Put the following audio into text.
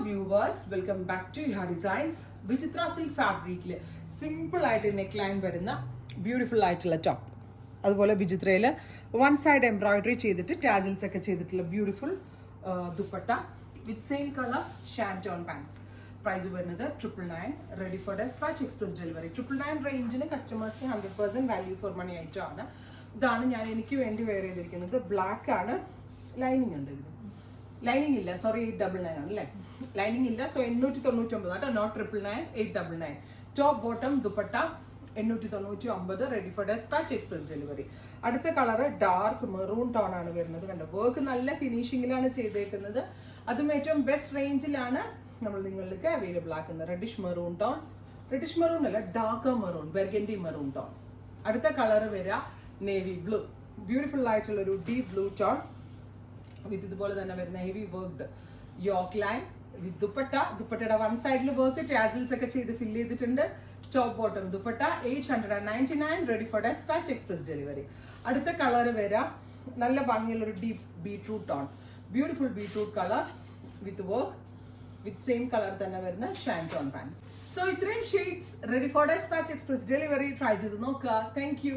Viewers, welcome back to ഹാ designs. Vichitra silk ഫാബ്രിക്കിൽ simple ആയിട്ട് നെക്ക് ലൈൻ വരുന്ന ബ്യൂട്ടിഫുൾ ആയിട്ടുള്ള ടോപ്പ്, അതുപോലെ വിചിത്രയിൽ വൺ സൈഡ് എംബ്രോയിഡറി ചെയ്തിട്ട് ടാസിൽസ് ഒക്കെ ചെയ്തിട്ടുള്ള beautiful dupatta with same colour shantoon pants. Price വരുന്നത് 999, ready for dispatch, express delivery. 999 റേഞ്ചിന് കസ്റ്റമേഴ്സിന് 100% വാല്യൂ ഫോർ മണി ഐറ്റമാണ്. ഇതാണ് ഞാൻ എനിക്ക് വേണ്ടി വെയർ ചെയ്തിരിക്കുന്നത്. ബ്ലാക്ക് ആണ്, ലൈനിങ് ഉണ്ട്. ഇതിന് ലൈനിങ് ഇല്ല, സോറി 899 ആണ് അല്ലേ, ലൈനിങ് ഇല്ല. സോ 899 ആട്ടോ, not 999, 899. Top bottom dupatta 899, ready for dispatch, express delivery. അടുത്ത കളറ് ഡാർക്ക് മെറൂൺ ടോൺ ആണ് വരുന്നത്. കണ്ടോ, വർക്ക് നല്ല ഫിനിഷിങ്ങിലാണ് ചെയ്തേക്കുന്നത്. അതും ഏറ്റവും ബെസ്റ്റ് റേഞ്ചിലാണ് നമ്മൾ നിങ്ങൾക്ക് അവൈലബിൾ ആക്കുന്നത്. Reddish maroon tone, reddish maroon അല്ല, dark maroon, burgundy maroon tone. അടുത്ത കളറ് വരിക നേവി ബ്ലൂ, ബ്യൂട്ടിഫുൾ ആയിട്ടുള്ള ഒരു ഡീപ് ബ്ലൂ ടോൺ വിത്ത് ഇതുപോലെ തന്നെ വരുന്ന heavy worked yoke line with dupatta. ദുപ്പട്ടയുടെ വൺ സൈഡിൽ വർക്ക് ടാസിൽസ് ഒക്കെ ചെയ്ത് ഫില്ല് ചെയ്തിട്ടുണ്ട്. Top bottom dupatta 899, ready for dispatch, express delivery. അടുത്ത കളർ വരാം നല്ല ഭംഗിയുള്ള ഒരു deep beetroot tone, beautiful beetroot colour with work with same colour തന്നെ വരുന്ന ഷാൻറ്റോൺ പാൻസ്. സോ ഇത്രയും shades ready for dispatch, express delivery. Try ചെയ്ത് നോക്കുക. Thank U.